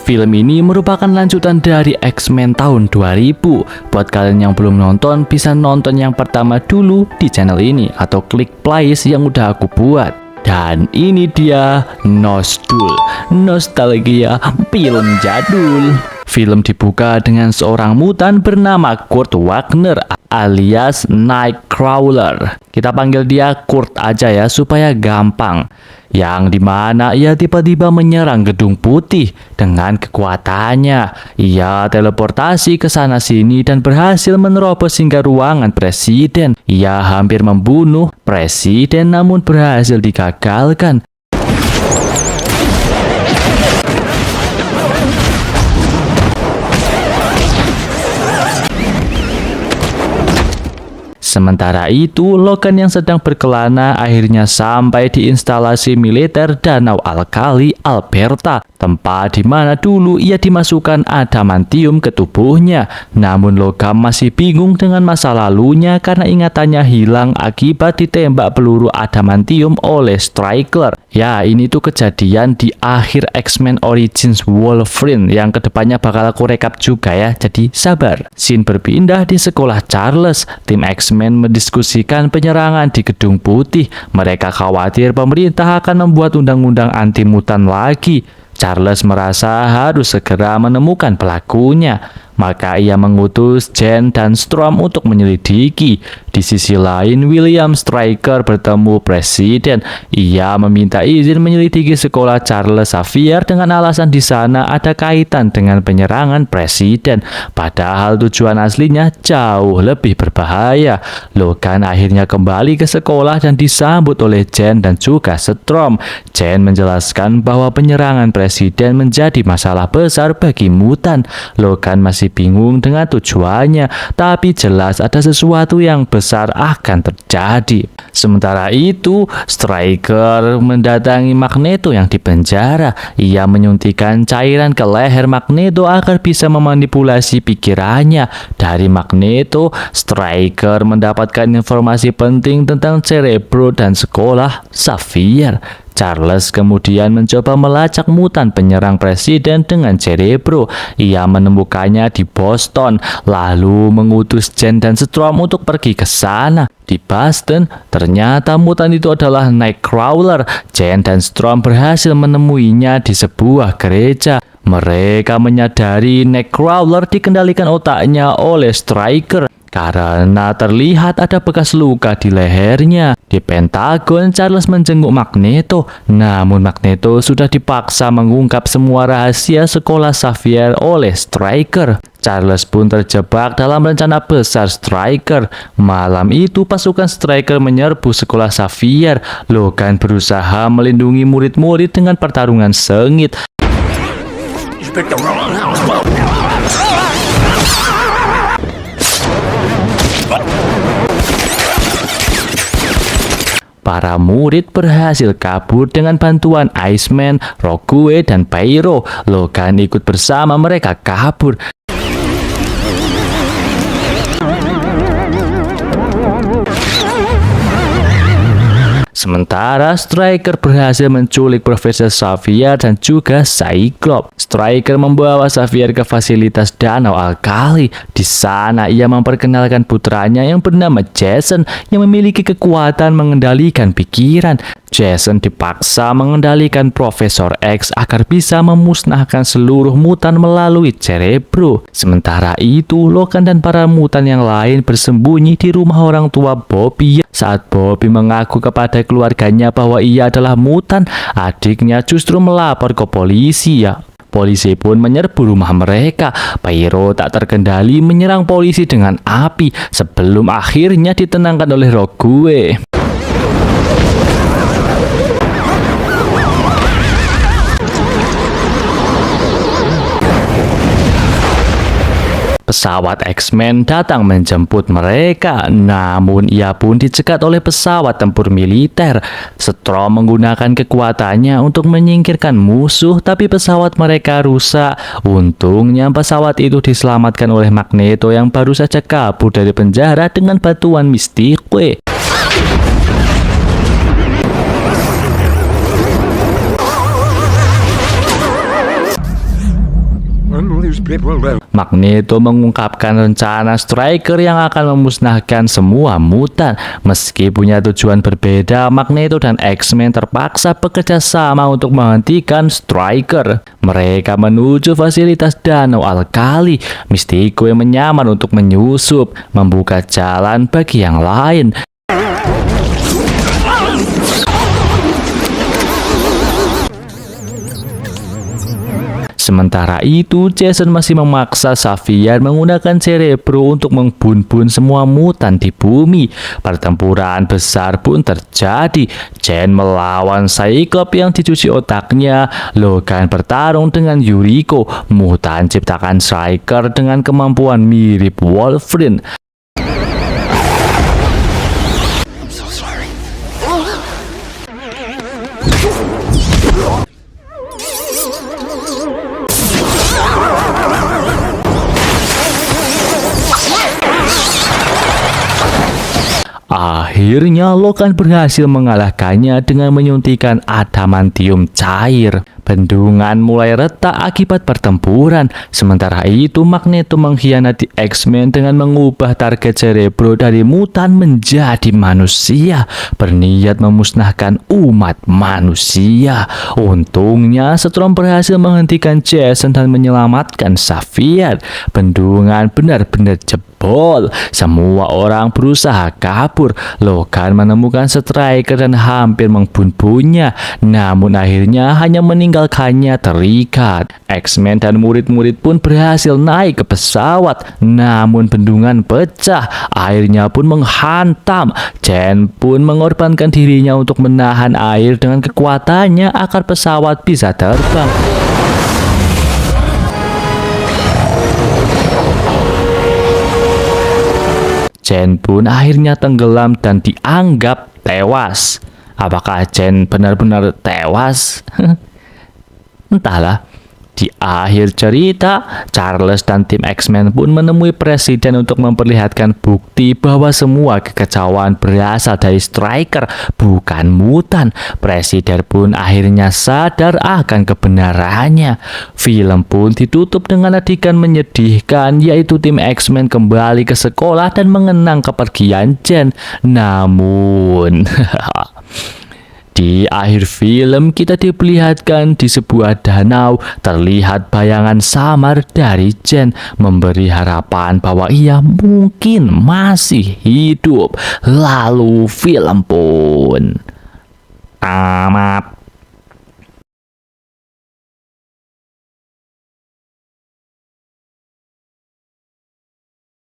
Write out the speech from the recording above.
Film ini merupakan lanjutan dari X-Men tahun 2000. Buat kalian yang belum nonton, bisa nonton yang pertama dulu di channel ini atau klik playlist yang udah aku buat. Dan ini dia Nosdul, nostalgia film jadul. Film dibuka dengan seorang mutan bernama Kurt Wagner alias Nightcrawler. Kita panggil dia Kurt aja ya supaya gampang. Yang dimana ia tiba-tiba menyerang Gedung Putih dengan kekuatannya. Ia teleportasi ke sana sini dan berhasil menerobos hingga ruangan presiden. Ia hampir membunuh presiden namun berhasil digagalkan. Sementara itu, Logan yang sedang berkelana akhirnya sampai di instalasi militer Danau Alkali, Alberta, tempat di mana dulu ia dimasukkan adamantium ke tubuhnya. Namun Logan masih bingung dengan masa lalunya karena ingatannya hilang akibat ditembak peluru adamantium oleh Stryker. Ya, ini tuh kejadian di akhir X-Men Origins Wolverine yang kedepannya bakal aku rekap juga ya, jadi sabar. Scene berpindah di sekolah Charles. Tim X-Men mendiskusikan penyerangan di Gedung Putih. Mereka khawatir pemerintah akan membuat undang-undang anti mutan lagi. Charles merasa harus segera menemukan pelakunya. Maka ia mengutus Jen dan Storm untuk menyelidiki. Di sisi lain, William Stryker bertemu presiden. Ia meminta izin menyelidiki sekolah Charles Xavier dengan alasan di sana ada kaitan dengan penyerangan presiden. Padahal tujuan aslinya jauh lebih berbahaya. Logan akhirnya kembali ke sekolah dan disambut oleh Jen dan juga Storm. Jen menjelaskan bahwa penyerangan presiden menjadi masalah besar bagi mutan. Logan masih bingung dengan tujuannya, tapi jelas ada sesuatu yang besar akan terjadi. Sementara itu, Stryker mendatangi Magneto yang dipenjara. Ia menyuntikkan cairan ke leher Magneto agar bisa memanipulasi pikirannya. Dari Magneto, Stryker mendapatkan informasi penting tentang Cerebro dan sekolah Xavier. Charles kemudian mencoba melacak mutan penyerang presiden dengan Cerebro. Ia menemukannya di Boston, lalu mengutus Jen dan Storm untuk pergi ke sana. Di Boston, ternyata mutan itu adalah Nightcrawler. Jen dan Storm berhasil menemuinya di sebuah gereja. Mereka menyadari Nightcrawler dikendalikan otaknya oleh Stryker karena terlihat ada bekas luka di lehernya. Di Pentagon, Charles menjenguk Magneto, namun Magneto sudah dipaksa mengungkap semua rahasia sekolah Xavier oleh Stryker. Charles pun terjebak dalam rencana besar Stryker. Malam itu pasukan Stryker menyerbu sekolah Xavier. Logan berusaha melindungi murid-murid dengan pertarungan sengit. Para murid berhasil kabur dengan bantuan Iceman, Rogue, dan Pyro. Logan ikut bersama mereka kabur. Sementara Stryker berhasil menculik Profesor Xavier dan juga Cyclops. Stryker membawa Xavier ke fasilitas Danau Alkali. Di sana ia memperkenalkan putranya yang bernama Jason yang memiliki kekuatan mengendalikan pikiran. Jason dipaksa mengendalikan Profesor X agar bisa memusnahkan seluruh mutan melalui Cerebro. Sementara itu, Logan dan para mutan yang lain bersembunyi di rumah orang tua Bobby. Saat Bobby mengaku kepada keluarganya bahwa ia adalah mutan, adiknya justru melapor ke polisi ya. Polisi pun menyerbu rumah mereka. Pyro tak terkendali menyerang polisi dengan api sebelum akhirnya ditenangkan oleh Rogue. Pesawat X-Men datang menjemput mereka, namun ia pun dicegat oleh pesawat tempur militer. Storm menggunakan kekuatannya untuk menyingkirkan musuh, tapi pesawat mereka rusak. Untungnya pesawat itu diselamatkan oleh Magneto yang baru saja kabur dari penjara dengan bantuan Mystique. Magneto mengungkapkan rencana Striker yang akan memusnahkan semua mutan. Meski punya tujuan berbeda, Magneto dan X-Men terpaksa bekerja sama untuk menghentikan Striker. Mereka menuju fasilitas Danau Alkali. Mystico yang menyamar untuk menyusup, membuka jalan bagi yang lain. Sementara itu, Jason masih memaksa Xavier menggunakan Cerebro untuk membun-bun semua mutan di bumi. Pertempuran besar pun terjadi. Jean melawan Cyclops yang dicuci otaknya. Logan bertarung dengan Yuriko, mutan ciptakan Stryker dengan kemampuan mirip Wolverine. Akhirnya Logan berhasil mengalahkannya dengan menyuntikkan adamantium cair. Bendungan mulai retak akibat pertempuran. Sementara itu Magneto mengkhianati X-Men dengan mengubah target Cerebro dari mutan menjadi manusia, berniat memusnahkan umat manusia. Untungnya Storm berhasil menghentikan Jason dan menyelamatkan Xavier. Bendungan benar-benar jebol. Semua orang berusaha kabur. Logan menemukan Striker dan hampir membun-bunnya, namun akhirnya hanya meninggalkannya terikat. X-Men dan murid-murid pun berhasil naik ke pesawat, namun bendungan pecah. Airnya pun menghantam. Jean pun mengorbankan dirinya untuk menahan air dengan kekuatannya agar pesawat bisa terbang. Jean pun akhirnya tenggelam dan dianggap tewas. Apakah Jean benar-benar tewas? Entahlah. Di akhir cerita, Charles dan tim X-Men pun menemui Presiden untuk memperlihatkan bukti bahwa semua kekacauan berasal dari Stryker, bukan mutan. Presiden pun akhirnya sadar akan kebenarannya. Film pun ditutup dengan adegan menyedihkan, yaitu tim X-Men kembali ke sekolah dan mengenang kepergian Jean. Namun di akhir film kita diperlihatkan di sebuah danau, terlihat bayangan samar dari Jean, memberi harapan bahwa ia mungkin masih hidup. Lalu film pun tamat.